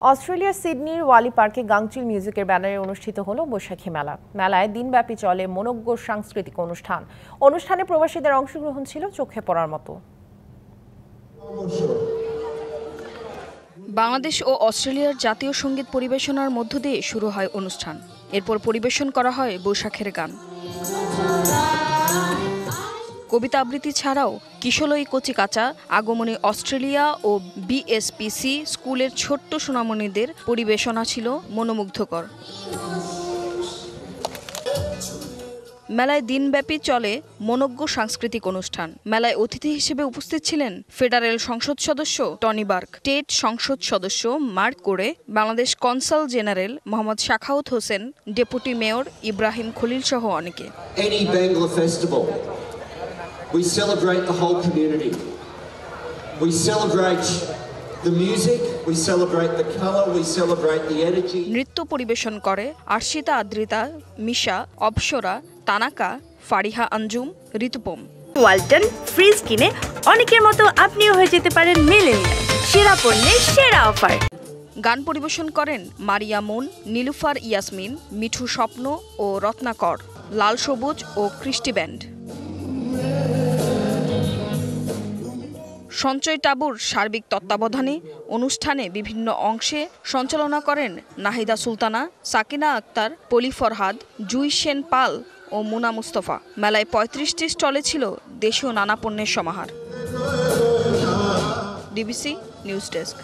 অস্ট্রেলিয়ার সিডনির ওয়ালি পার্কে গাংচিল মিউজিকের ব্যানারে অনুষ্ঠিত হলো বৈশাখী মেলা। মেলায় দিনব্যাপী চলে মনোজ্ঞ সাংস্কৃতিক অনুষ্ঠানে প্রবাসীদের অংশগ্রহণ ছিল চোখে পড়ার মতো। বাংলাদেশ ও অস্ট্রেলিয়ার জাতীয় সঙ্গীত পরিবেশনার মধ্য দিয়ে শুরু হয় অনুষ্ঠান। এরপর পরিবেশন করা হয় বৈশাখের গান, কবিতা আবৃত্তি ছাড়াও কিশলয়ী কচিকাঁচা, আগমনী অস্ট্রেলিয়া ও বিএসপিসি স্কুলের ছোট্ট সোনামণিদের পরিবেশনা ছিল মনোমুগ্ধকর। মেলায় দিনব্যাপী চলে মনোজ্ঞ সাংস্কৃতিক অনুষ্ঠান। মেলায় অতিথি হিসেবে উপস্থিত ছিলেন ফেডারেল সংসদ সদস্য টনি বার্ক, স্টেট সংসদ সদস্য মার্ক কোরে, Bangladesh consul general Mohammad Shakhawat Hossain, deputy mayor Ibrahim Khalil সহ অনেকে। We celebrate the whole community. We celebrate the music, we celebrate the color, we celebrate the energy. নৃত্য পরিবেশন করে আরশিতা আদ্রিতা, মিশা, অপসরা, তানাকা, ফারিহা আঞ্জুম, ঋতুপম। ওয়ালটন ফ্রিজ কিনে অনেকের মতো আপনিও হয়ে যেতে পারেন মিলেনিয়াল। সেরা পণ্যের সেরা অফার। গান পরিবেশন করেন মারিয়া মুন, নীলুফার ইয়াসমিন, মিঠু স্বপ্ন ও রত্নাকর, লাল সবুজ ও কৃষ্টি ব্যান্ড। সঞ্চয় টাবুর সার্বিক তত্ত্বাবধানে অনুষ্ঠানে বিভিন্ন অংশে সঞ্চালনা করেন নাহিদা সুলতানা, সাকিনা আক্তার, পলি ফরহাদ, জুই সেন পাল ও মুনা মুস্তফা। মেলায় ৩৫টি স্টলে ছিল দেশীয় নানা পণ্যের সমাহার। DBC news desk.